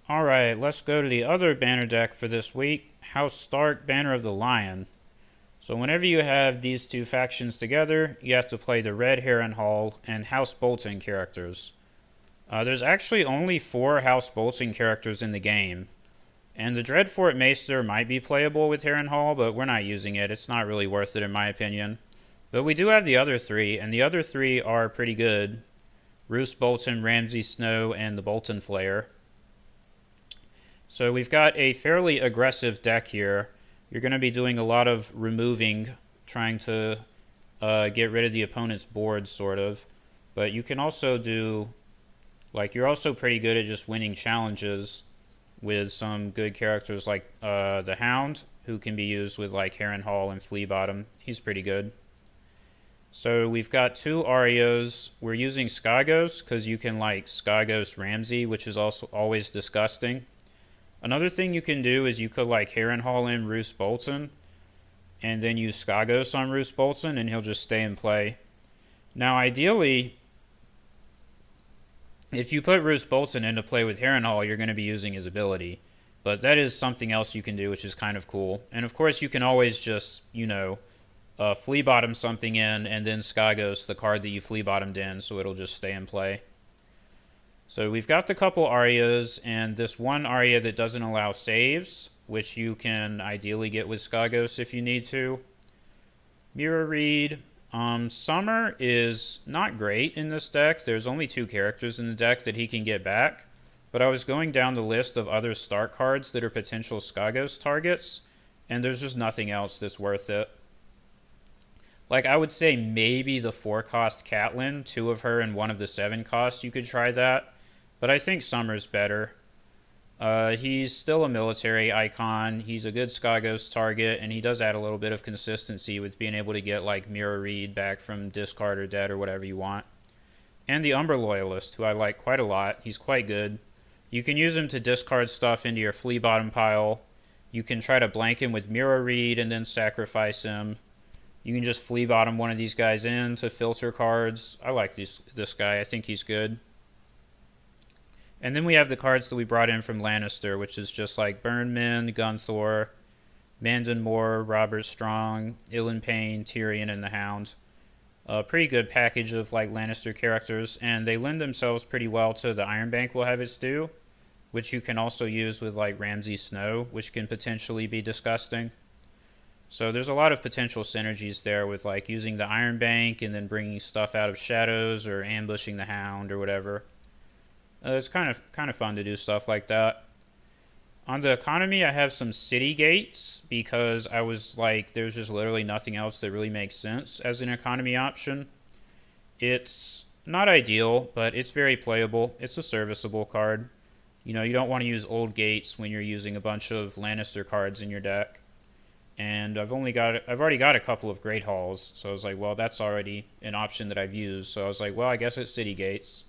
Alright, let's go to the other banner deck for this week, House Stark, Banner of the Lion. So whenever you have these two factions together, you have to play the Red Harrenhal and House Bolton characters. There's actually only 4 House Bolton characters in the game, and the Dreadfort Maester might be playable with Harrenhal, but we're not using it. It's not really worth it in my opinion. But we do have the other 3, and the other 3 are pretty good. Roose Bolton, Ramsay Snow, and the Bolton Flare. So we've got a fairly aggressive deck here. You're going to be doing a lot of removing, trying to get rid of the opponent's board, sort of. But you can also do, you're also pretty good at just winning challenges with some good characters like the Hound, who can be used with like Harrenhal and Fleabottom. He's pretty good. So we've got 2 Arios. We're using Skagos because you can like Skagos Ramsay, which is also always disgusting. Another thing you can do is you could like Harrenhal in Roose Bolton and then use Skagos on Roose Bolton and he'll just stay in play. Now ideally, if you put Roose Bolton into play with Harrenhal, you're going to be using his ability. But that is something else you can do, which is kind of cool. And of course you can always just, Fleabottom something in and then Skagos the card that you Fleabottomed in, so it'll just stay in play. So we've got the couple Arias and this one Aria that doesn't allow saves, which you can ideally get with Skagos if you need to. Mirror Reed. Summer is not great in this deck. There's only 2 characters in the deck that he can get back. But I was going down the list of other Stark cards that are potential Skagos targets, and there's just nothing else that's worth it. I would say maybe the 4-cost Catelyn, 2 of her and 1 of the 7 costs, you could try that. But I think Summer's better. He's still a military icon. He's a good Skagos target, and he does add a little bit of consistency with being able to get Mirror Reed back from discard or dead or whatever you want. And the Umber Loyalist, who I like quite a lot. He's quite good. You can use him to discard stuff into your Fleabottom pile. You can try to blank him with Mirror Reed and then sacrifice him. You can just Fleabottom one of these guys in to filter cards. I like this guy. I think he's good. And then we have the cards that we brought in from Lannister, which is just like Burnman, Gunthor, Mandon Moore, Robert Strong, Ilyn Payne, Tyrion, and the Hound. A pretty good package of Lannister characters, and they lend themselves pretty well to the Iron Bank will have its due, which you can also use with Ramsay Snow, which can potentially be disgusting. So there's a lot of potential synergies there with using the Iron Bank and then bringing stuff out of shadows or ambushing the Hound or whatever. It's kind of fun to do stuff like that. On the economy, I have some city gates because I was there's just literally nothing else that really makes sense as an economy option. It's not ideal, but it's very playable. It's a serviceable card. You don't want to use old gates when you're using a bunch of Lannister cards in your deck. And I've already got a couple of Great Halls, so I was like, well, that's already an option that I've used. So I was like, well, I guess it's city gates.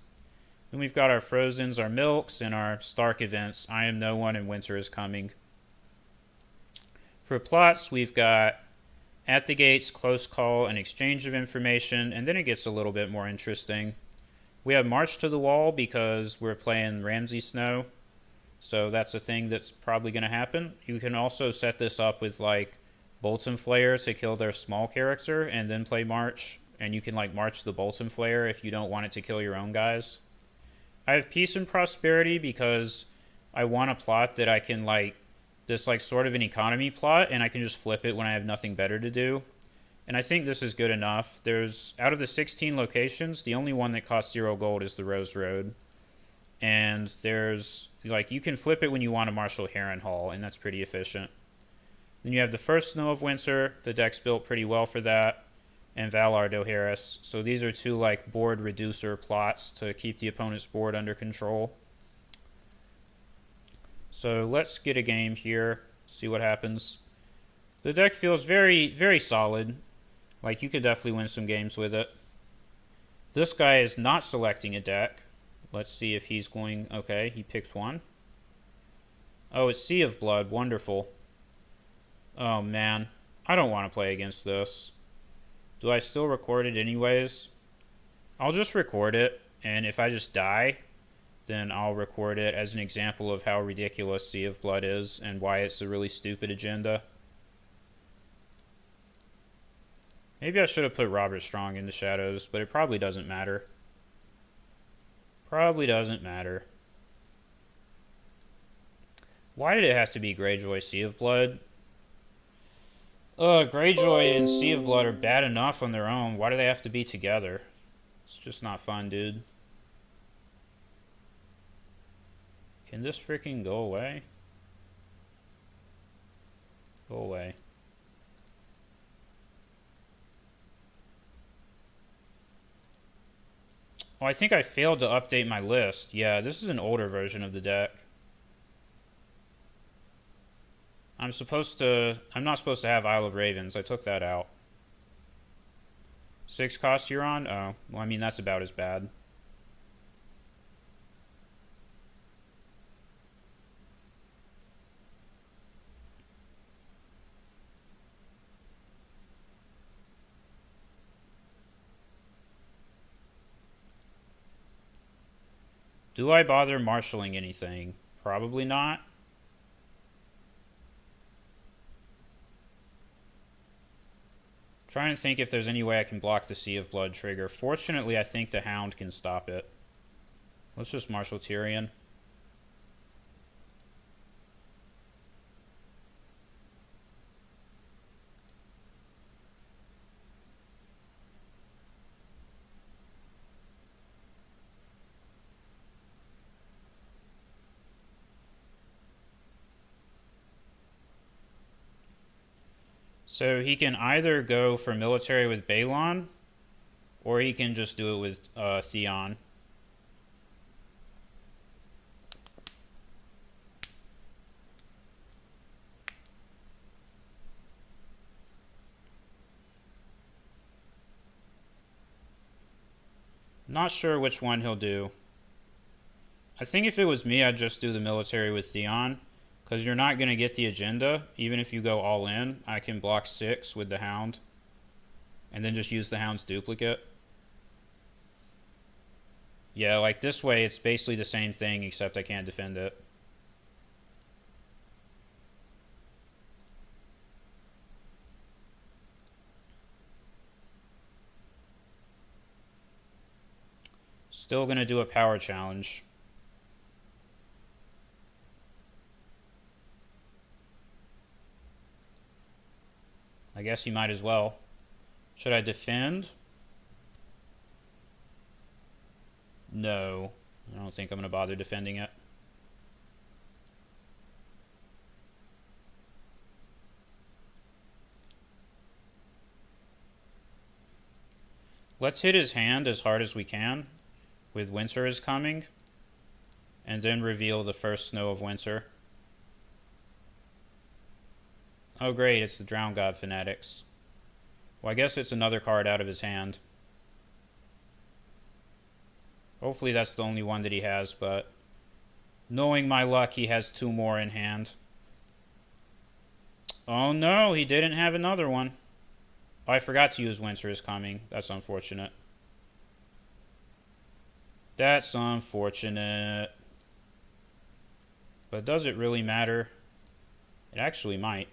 Then we've got our Frozens, our Milks, and our Stark events, I Am No One and Winter is Coming. For plots, we've got At the Gates, Close Call, and Exchange of Information, and then it gets a little bit more interesting. We have March to the Wall because we're playing Ramsay Snow, so that's a thing that's probably going to happen. You can also set this up with Bolton Flare to kill their small character and then play March, and you can March the Bolton Flare if you don't want it to kill your own guys. I have Peace and Prosperity because I want a plot that I can this sort of an economy plot, and I can just flip it when I have nothing better to do. And I think this is good enough. There's, out of the 16 locations, the only one that costs 0 gold is the Rose Road. And there's, you can flip it when you want to marshal Harrenhal, and that's pretty efficient. Then you have the first Snow of Winter. The deck's built pretty well for that. And Valar Dohaeris. So these are 2 board reducer plots to keep the opponent's board under control. So let's get a game here, see what happens. The deck feels very, very solid. You could definitely win some games with it. This guy is not selecting a deck. Let's see if he's going... Okay, he picked one. Oh, it's Sea of Blood. Wonderful. Oh, man. I don't want to play against this. Do I still record it anyways? I'll just record it, and if I just die, then I'll record it as an example of how ridiculous Sea of Blood is and why it's a really stupid agenda. Maybe I should have put Robert Strong in the shadows, but it probably doesn't matter. Probably doesn't matter. Why did it have to be Greyjoy Sea of Blood? Greyjoy and Sea of Blood are bad enough on their own. Why do they have to be together? It's just not fun, dude. Can this freaking go away? Go away. Oh, I think I failed to update my list. Yeah, this is an older version of the deck. I'm not supposed to have Isle of Ravens. I took that out. 6 cost Euron? Oh, well, I mean, that's about as bad. Do I bother marshalling anything? Probably not. Trying to think if there's any way I can block the Sea of Blood trigger. Fortunately, I think the Hound can stop it. Let's just marshal Tyrion. So he can either go for military with Balon, or he can just do it with Theon. Not sure which one he'll do. I think if it was me, I'd just do the military with Theon, because you're not going to get the agenda. Even if you go all in, I can block 6 with the Hound, and then just use the Hound's duplicate. Yeah, like this way, it's basically the same thing, except I can't defend it. Still going to do a power challenge. I guess he might as well. Should I defend? No. I don't think I'm going to bother defending it. Let's hit his hand as hard as we can with Winter is Coming, and then reveal the first Snow of Winter. Oh great, it's the Drowned God Fanatics. Well, I guess it's another card out of his hand. Hopefully that's the only one that he has, but knowing my luck, he has 2 more in hand. Oh no, he didn't have another one. Oh, I forgot to use Winter is Coming. That's unfortunate. That's unfortunate. But does it really matter? It actually might.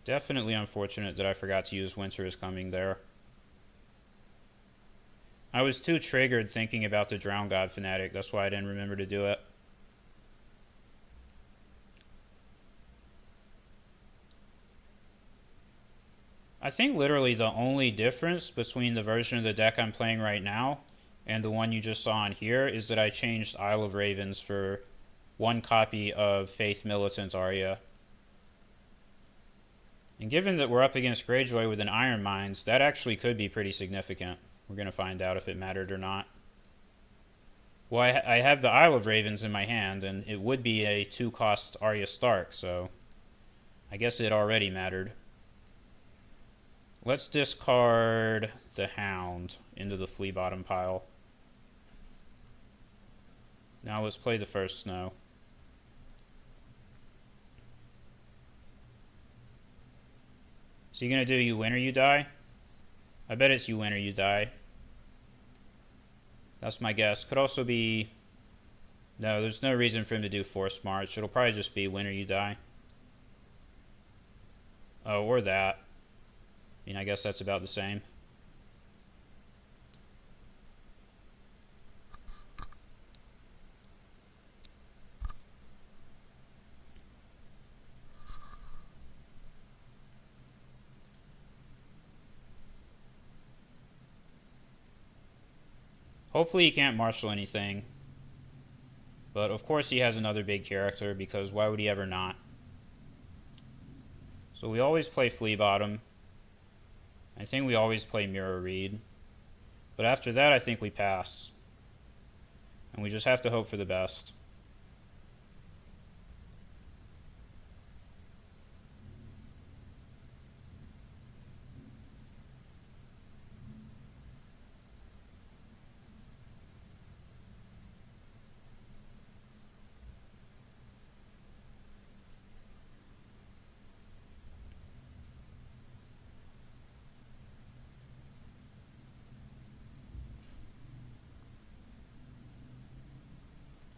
Definitely unfortunate that I forgot to use Winter is Coming there. I was too triggered thinking about the Drowned God Fanatic. That's why I didn't remember to do it. I think literally the only difference between the version of the deck I'm playing right now and the one you just saw on here is that I changed Isle of Ravens for 1 copy of Faith Militant Arya. And given that we're up against Greyjoy with an Iron Mines, that actually could be pretty significant. We're going to find out if it mattered or not. Well, I have the Isle of Ravens in my hand, and it would be a 2-cost Arya Stark, so I guess it already mattered. Let's discard the Hound into the Flea Bottom pile. Now let's play the first Snow. So you gonna do you win or you die? I bet it's you win or you die. That's my guess. Could also be No, there's no reason for him to do Force March. It'll probably just be win or you die. Oh, or that. I mean, I guess that's about the same. Hopefully he can't marshal anything. But of course he has another big character, because why would he ever not? So we always play Flea Bottom. I think we always play Mirror Reed. But after that, I think we pass. And we just have to hope for the best.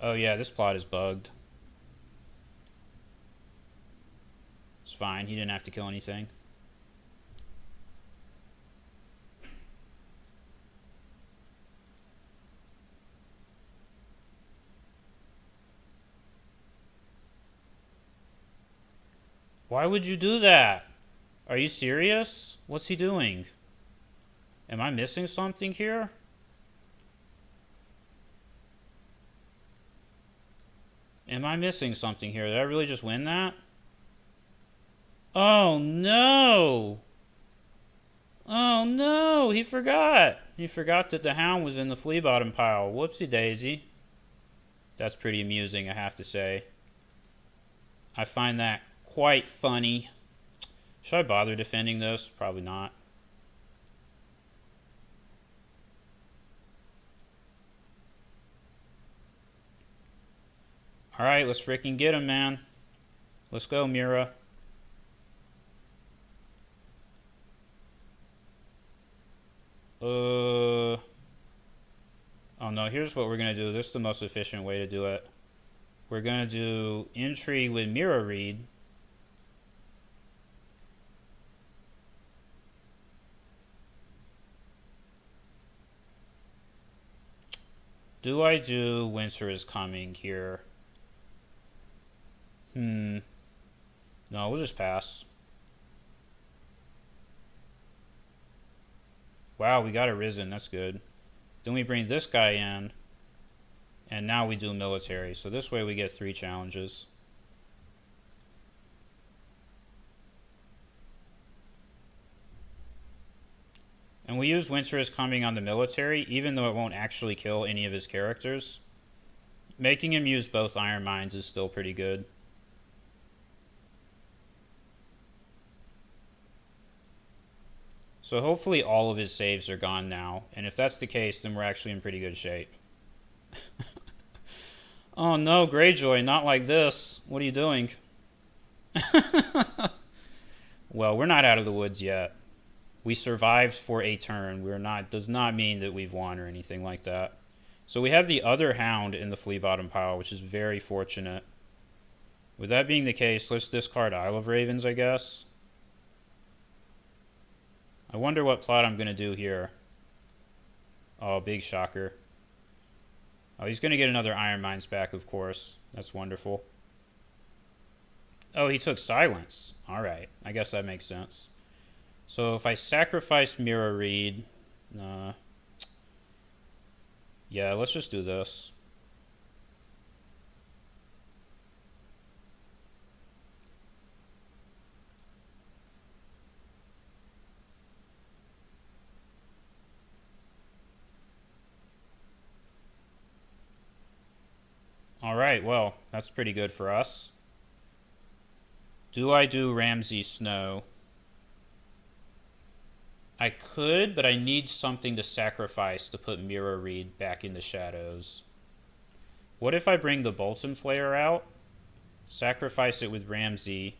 Oh yeah, this plot is bugged. It's fine, he didn't have to kill anything. Why would you do that? Are you serious? What's he doing? Am I missing something here? Am I missing something here? Did I really just win that? Oh no! Oh no! He forgot! He forgot that the hound was in the flea bottom pile. Whoopsie daisy. That's pretty amusing, I have to say. I find that quite funny. Should I bother defending this? Probably not. Alright, let's freaking get him, man. Let's go, Mira. Oh no, here's what we're going to do. This is the most efficient way to do it. We're going to do Intrigue with Mirror Reed. Do I do Winter is Coming here? No, we'll just pass. Wow, we got a Risen. That's good. Then we bring this guy in. And now we do military. So this way we get 3 challenges. And we use Winter is Coming on the military, even though it won't actually kill any of his characters. Making him use both Iron Mines is still pretty good. So hopefully all of his saves are gone now. And if that's the case, then we're actually in pretty good shape. Oh no, Greyjoy, not like this. What are you doing? Well, we're not out of the woods yet. We survived for a turn. Does not mean that we've won or anything like that. So we have the other hound in the flea bottom pile, which is very fortunate. With that being the case, let's discard Isle of Ravens, I guess. I wonder what plot I'm going to do here. Oh, big shocker. Oh, he's going to get another Iron Mines back, of course. That's wonderful. Oh, he took Silence. Alright, I guess that makes sense. So if I sacrifice Mirror Reed... yeah, let's just do this. Alright, well, that's pretty good for us. Do I do Ramsay Snow? I could, but I need something to sacrifice to put Mirror Reed back in the shadows. What if I bring the Bolton Flare out? Sacrifice it with Ramsay.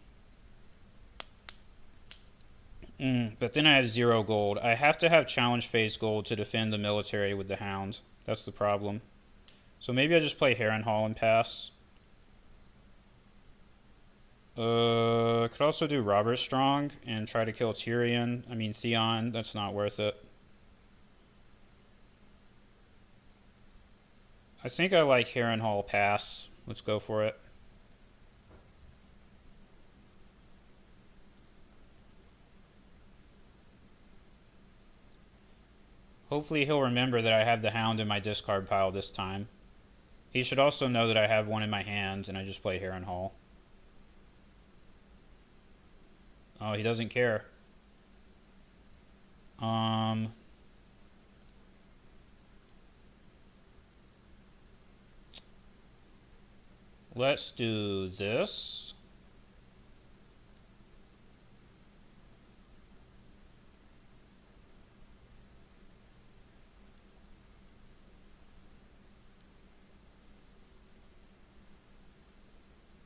But then I have 0 gold. I have to have challenge phase gold to defend the military with the hound. That's the problem. So maybe I just play Harrenhal and pass. Could also do Robert Strong and try to kill Tyrion. I mean, Theon, that's not worth it. I think I like Harrenhal pass. Let's go for it. Hopefully he'll remember that I have the Hound in my discard pile this time. He should also know that I have one in my hand and I just play Harrenhal. Oh, he doesn't care. Let's do this.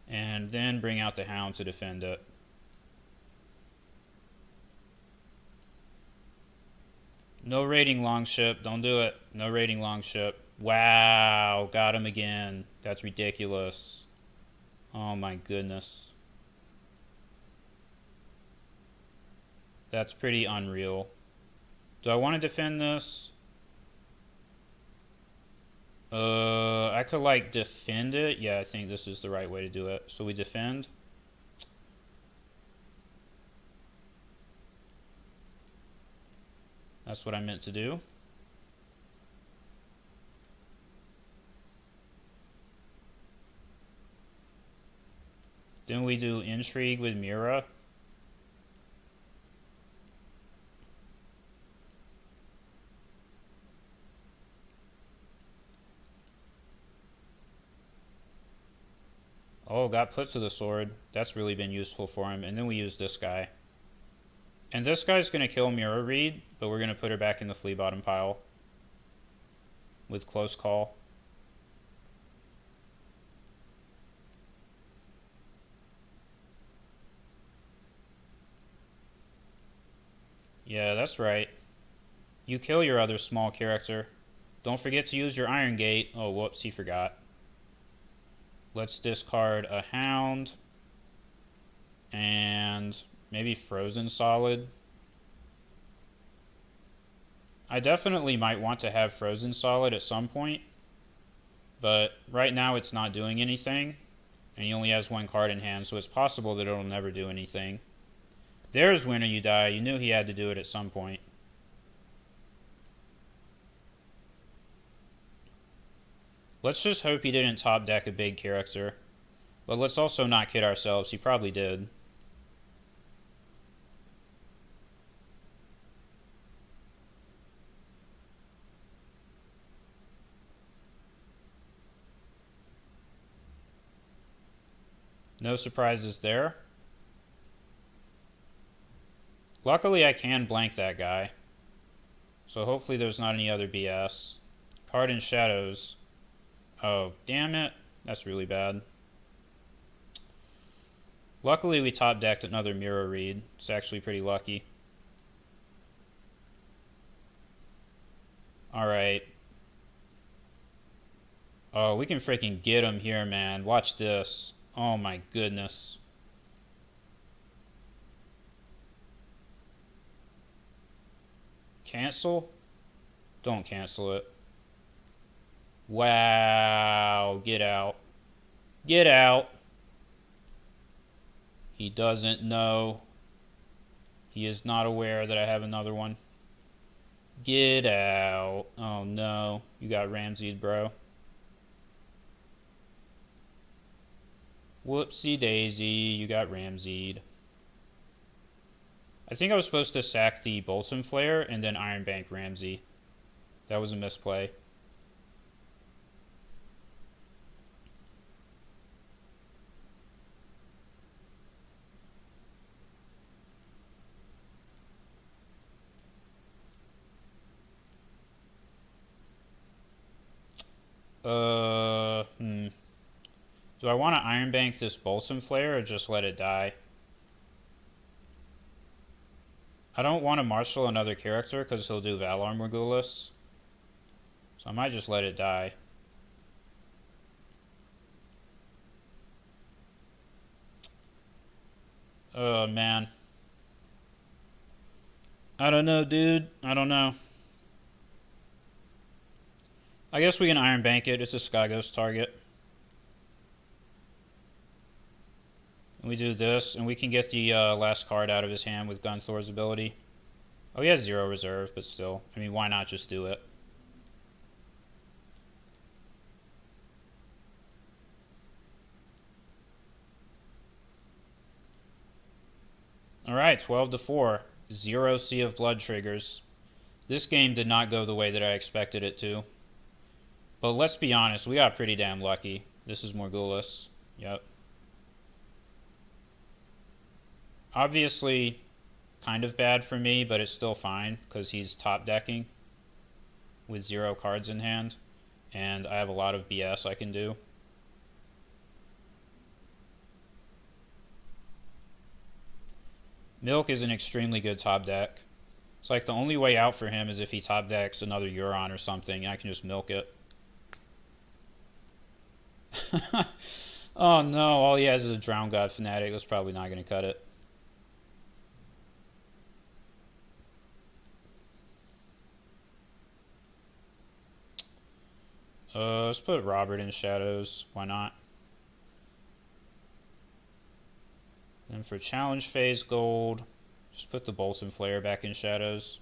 And then bring out the Hound to defend it. No raiding Longship. Don't do it. No raiding Longship. Wow. Got him again. That's ridiculous. Oh my goodness. That's pretty unreal. Do I want to defend this? I could like defend it. Yeah, I think this is the right way to do it. So we defend. That's what I meant to do. Then we do Intrigue with Mira. Oh, got put to the sword. That's really been useful for him. And then we use this guy. And this guy's going to kill Mira Reed, but we're going to put her back in the flea bottom pile with Close Call. Yeah, that's right. You kill your other small character. Don't forget to use your Iron Gate. Oh, whoops, he forgot. Let's discard a Hound. And maybe Frozen Solid. I definitely might want to have Frozen Solid at some point. But right now it's not doing anything. And he only has one card in hand, so it's possible that it'll never do anything. There's Winner You Die. You knew he had to do it at some point. Let's just hope he didn't top deck a big character. But let's also not kid ourselves. He probably did. No surprises there. Luckily, I can blank that guy. So hopefully there's not any other BS. Card in Shadows. Oh, damn it. That's really bad. Luckily, we top decked another Mira Reed. It's actually pretty lucky. Alright. Oh, we can freaking get him here, man. Watch this. Oh my goodness. Cancel? Don't cancel it. Wow. Get out. Get out. He doesn't know. He is not aware that I have another one. Get out. Oh no. You got Ramsey'd, bro. Whoopsie daisy. You got Ramsey'd. I think I was supposed to sack the Bolton Flare and then Iron Bank Ramsey. That was a misplay. Do I want to Iron Bank this Bolton Flare or just let it die? I don't want to marshal another character because he'll do Valar Morghulis. So I might just let it die. Oh, man. I don't know, dude. I don't know. I guess we can Iron Bank it. It's a Sky Ghost target. And we do this, and we can get the last card out of his hand with Gunthor's ability. Oh, he has 0 reserve, but still. I mean, why not just do it? Alright, 12-4. 0 Sea of Blood triggers. This game did not go the way that I expected it to. But let's be honest, we got pretty damn lucky. This is Morghulis. Yep. Obviously, kind of bad for me, but it's still fine, because he's top decking with 0 cards in hand. And I have a lot of BS I can do. Milk is an extremely good top deck. It's like the only way out for him is if he top decks another Euron or something, and I can just milk it. Oh no, all he has is a Drown God Fanatic. That's probably not going to cut it. Let's put Robert in Shadows. Why not? And for challenge phase gold, just put the Bolts and Flare back in Shadows.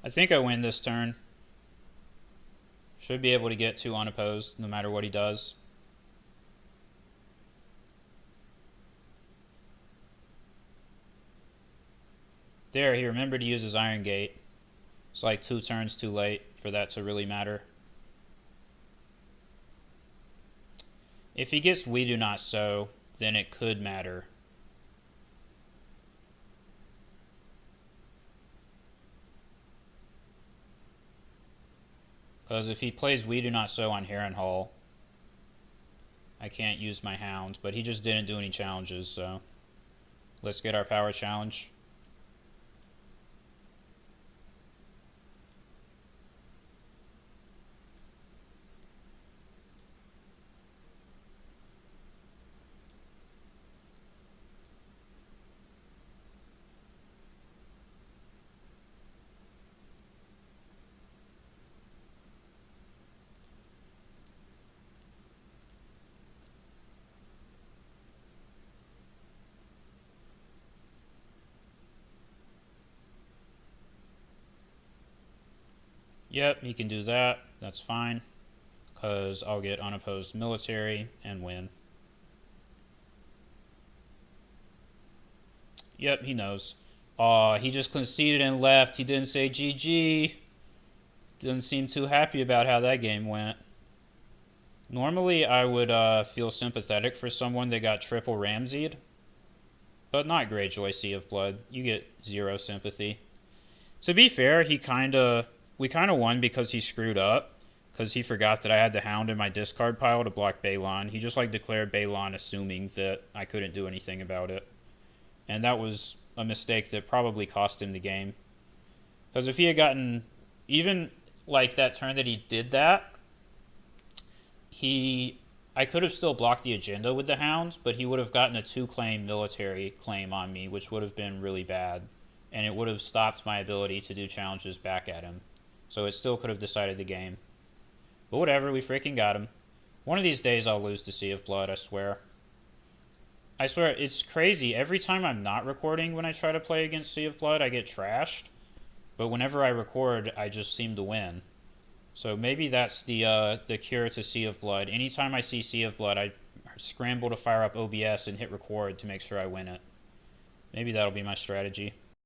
I think I win this turn. Should be able to get 2 unopposed no matter what he does. There, he remembered to use his Iron Gate. It's like 2 turns too late for that to really matter. If he gets We Do Not Sow, then it could matter. Because if he plays We Do Not Sow on Harrenhal, I can't use my Hound, but he just didn't do any challenges, so let's get our power challenge. Yep, he can do that. That's fine. Because I'll get unopposed military and win. Yep, he knows. Aw, he just conceded and left. He didn't say GG. Didn't seem too happy about how that game went. Normally, I would feel sympathetic for someone that got triple Ramsey'd. But not Greyjoy Sea of Blood. You get 0 sympathy. To be fair, we kind of won because he screwed up. Because he forgot that I had the Hound in my discard pile to block Balon. He just like declared Balon assuming that I couldn't do anything about it. And that was a mistake that probably cost him the game. Because if he had gotten, even like that turn that he did that, I could have still blocked the agenda with the Hounds, but he would have gotten a 2-claim military claim on me, which would have been really bad. And it would have stopped my ability to do challenges back at him. So it still could have decided the game. But whatever, we freaking got him. One of these days I'll lose to Sea of Blood, I swear. I swear, it's crazy. Every time I'm not recording when I try to play against Sea of Blood, I get trashed. But whenever I record, I just seem to win. So maybe that's the cure to Sea of Blood. Anytime I see Sea of Blood, I scramble to fire up OBS and hit record to make sure I win it. Maybe that'll be my strategy.